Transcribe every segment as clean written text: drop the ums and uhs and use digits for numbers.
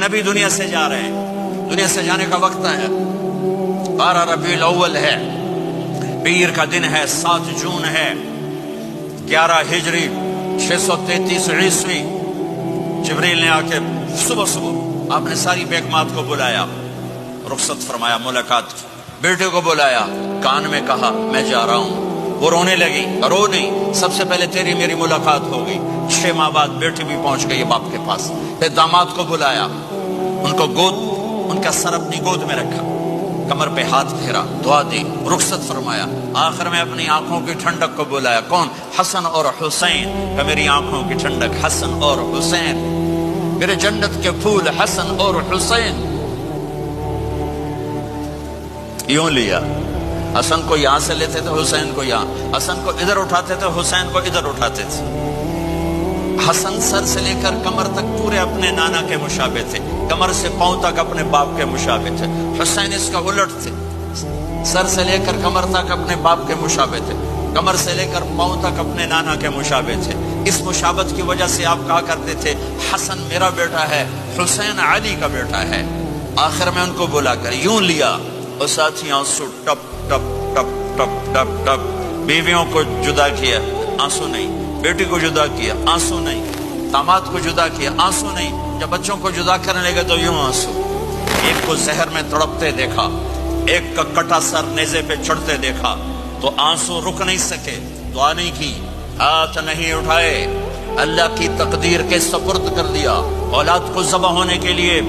نبی دنیا سے جا رہے ہیں، دنیا سے جانے کا وقت ہے، 12 ربیع الاول ہے، پیر کا دن ہے، 7 جون ہے، 11 ہجری 633 عیسوی۔ جبریل نے آ کے صبح آپ نے ساری بیگمات کو بلایا، رخصت فرمایا، ملاقات کی، بیٹے کو بلایا، کان میں کہا میں جا رہا ہوں۔ وہ رونے لگی، رو نہیں، سب سے پہلے تیری میری ملاقات ہو گئی۔ 6 ماہ بعد بیٹی بھی پہنچ گئی باپ کے پاس۔ پھر داماد کو بلایا، ان کو ان کا سر اپنی گود میں رکھا، کمر پہ ہاتھ پھیرا، دعا دی، رخصت فرمایا۔ آخر میں اپنی آنکھوں کی ٹھنڈک کو بلایا، کون؟ حسن اور حسین، کہ میری آنکھوں کی ٹھنڈک حسن اور حسین، میرے جنت کے پھول حسن اور حسین۔ یوں لیا، حسن کو یہاں سے لیتے تھے، حسین کو یہاں، حسن کو ادھر اٹھاتے تھے، حسین کو ادھر اٹھاتے تھے۔ حسن سر سے لے کر کمر تک پورے اپنے نانا کے مشابہ تھے، کمر سے پاؤں تک اپنے باپ کے مشابہ تھے۔ حسین اس کا الٹ تھے، سر سے لے کر کمر تک اپنے باپ کے مشابہ تھے، کمر سے لے کر پاؤں تک اپنے نانا کے مشابہ تھے۔ اس مشابہت کی وجہ سے آپ کہا کرتے تھے حسن میرا بیٹا ہے، حسین علی کا بیٹا ہے۔ آخر میں ان کو بلا کر یوں لیا، اور ساتھی آنسو ٹپ ٹپ ٹپ ٹپ ٹپ ٹپ۔ بیویوں کو جدا کیا، آنسو نہیں، بیٹی کو جدا کیا، آنسو نہیں، داماد کو جدا کیا، آنسو نہیں، جب بچوں کو جدا کرنے لگے تو یوں آنسو۔ ایک کو زہر میں تڑپتے دیکھا، ایک کا کٹا سر نیزے پہ چڑھتے دیکھا تو آنسو رک نہیں سکے، دعا نہیں کی، ہاتھ نہیں اٹھائے، اللہ کی تقدیر کے سپرد کر دیا، اولاد کو ذبح ہونے کے لیے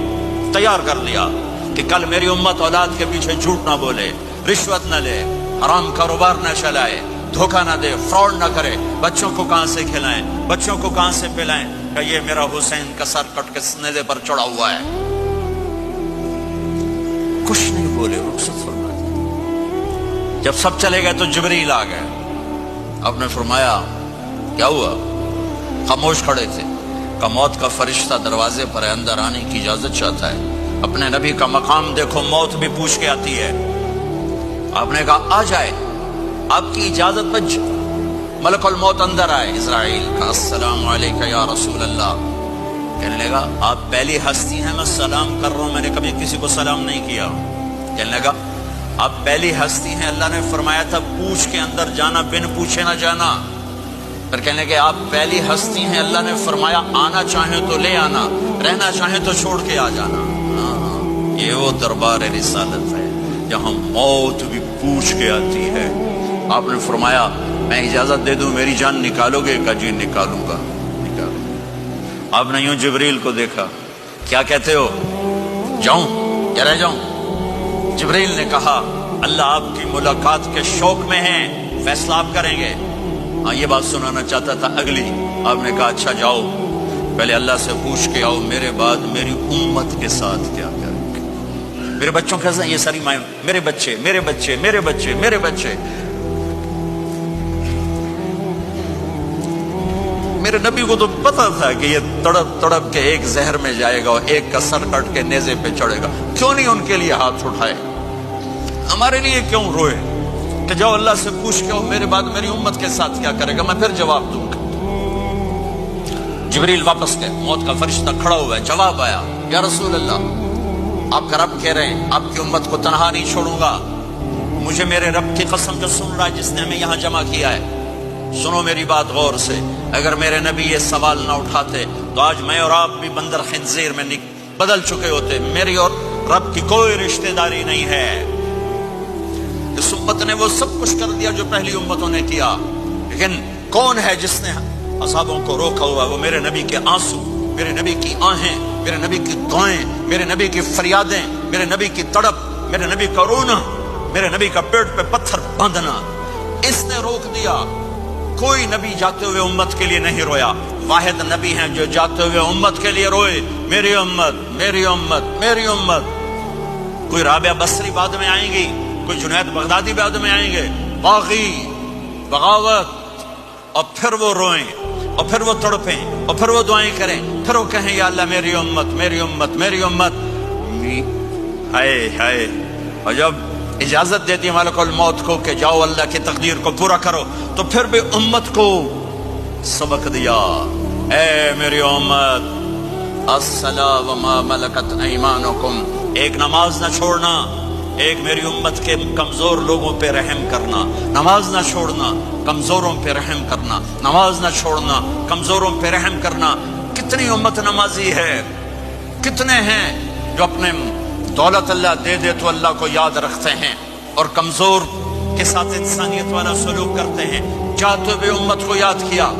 تیار کر لیا کہ کل میری امت اولاد کے پیچھے جھوٹ نہ بولے، رشوت نہ لے، حرام کاروبار نہ چلائے، دھوکہ نہ دے، فراڈ نہ کرے، بچوں کو کہاں سے کھلائیں، بچوں کو کہاں سے پلائیں، کہ یہ میرا حسین کا سر کٹ کے نیزے پر چڑھا ہوا ہے۔ کچھ نہیں بولے، رخصت فرما دی۔ جب سب چلے گئے تو جبریل آ گئے، آپ نے فرمایا کیا ہوا؟ خاموش کھڑے تھے، کہ موت کا فرشتہ دروازے پر ہے، اندر آنے کی اجازت چاہتا ہے۔ اپنے نبی کا مقام دیکھو، موت بھی پوچھ کے آتی ہے۔ آپ نے کہا آ جائے، آپ کی اجازت پر ملک الموت اندر آئے۔ اسرائیل کا السلام علیکہ یا رسول اللہ، کہنے لگا آپ پہلی ہستی ہیں، میں سلام کر رہا ہوں، میں نے کبھی کسی کو سلام نہیں کیا۔ کہنے لگا آپ پہلی ہستی ہیں، اللہ نے فرمایا تھا پوچھ کے اندر جانا، بن پوچھے نہ جانا۔ پھر کہنے لگے آپ پہلی ہستی ہیں، اللہ نے فرمایا آنا چاہیں تو لے آنا، رہنا چاہیں تو چھوڑ کے آ جانا۔ یہ وہ دربار رسالت ہے جہاں موت بھی پوچھ کے آتی ہے۔ آپ نے فرمایا میں اجازت دے دوں میری جان نکالو گے؟ کہ جی نکالوں گا، نکالو۔ آپ نے یوں جبریل کو دیکھا، کیا کہتے ہو؟ جاؤں یا رہ جاؤں؟ جبریل نے کہا اللہ آپ کی ملاقات کے شوق میں ہیں، فیصلہ آپ کریں گے۔ ہاں یہ بات سنانا چاہتا تھا اگلی۔ آپ نے کہا اچھا جاؤ، پہلے اللہ سے پوچھ کے آؤ میرے بعد میری امت کے ساتھ کیا کریں گے، میرے بچوں کے ساتھ۔ یہ ساری مائیں، میرے بچے میرے بچے میرے بچے میرے بچے۔ میرے نبی کو تو پتا تھا کہ یہ تڑپ تڑپ کے ایک زہر میں جائے گا اور ایک کا سر کٹ کے نیزے پہ چڑھے گا، کیوں نہیں ان کے لیے ہاتھ اٹھائے؟ ہمارے لیے کیوں روئے کہ جاؤ اللہ سے پوچھ کے آؤ میرے بعد میری امت کے ساتھ کیا کرے گا، میں پھر جواب دوں گا۔ جبریل واپس گئے، موت کا فرشتہ کھڑا ہوا ہے، جواب آیا یا رسول اللہ آپ کا رب کہہ رہے ہیں آپ کی امت کو تنہا نہیں چھوڑوں گا۔ مجھے میرے رب کی قسم جو سن رہا ہے جس نے ہمیں یہاں جمع کیا ہے، سنو میری بات غور سے، اگر میرے نبی یہ سوال نہ اٹھاتے تو آج میں اور آپ بھی بندر خنزیر میں بدل چکے ہوتے۔ میری اور رب کی کوئی رشتہ داری نہیں ہے۔ اس امت نے وہ سب کچھ کر دیا جو پہلی امتوں نے کیا، لیکن کون ہے جس نے اصحابوں کو روکا ہوا؟ وہ میرے نبی کے آنسو، میرے نبی کی آہیں، میرے نبی کی دعائیں، میرے نبی کی فریادیں، میرے نبی کی تڑپ، میرے نبی کا رونا، میرے نبی کا پیٹ پہ پتھر باندھنا، اس نے روک دیا۔ کوئی نبی جاتے ہوئے امت کے لیے نہیں رویا، واحد نبی ہیں جو جاتے ہوئے امت کے لیے روئے، میری امت میری امت میری امت۔ کوئی رابعہ بصری بعد میں آئیں گی، کوئی جنید بغدادی بعد میں آئیں گے، باغی، بغاوت، اور پھر وہ روئیں، اور پھر وہ تڑپیں، اور پھر وہ دعائیں کریں، پھر وہ کہیں یا اللہ میری امت میری امت میری امت۔ ہائے ہائے، اور جب اجازت دیتی ملک الموت کو کہ جاؤ اللہ کی تقدیر کو پورا کرو، تو پھر بھی امت کو سبق دیا، اے میری امت الصلاۃ وما ملکت ایمانکم، ایک نماز نہ چھوڑنا، ایک میری امت کے کمزور لوگوں پہ رحم کرنا، نماز نہ چھوڑنا، کمزوروں پہ رحم کرنا، نماز نہ چھوڑنا، کمزوروں پہ رحم کرنا۔ کتنی امت نمازی ہے، کتنے ہیں جو اپنے دولت اللہ دے دے تو اللہ کو یاد رکھتے ہیں اور کمزور کے ساتھ انسانیت والا سلوک کرتے ہیں، چاہتے ہوئے امت کو یاد کیا۔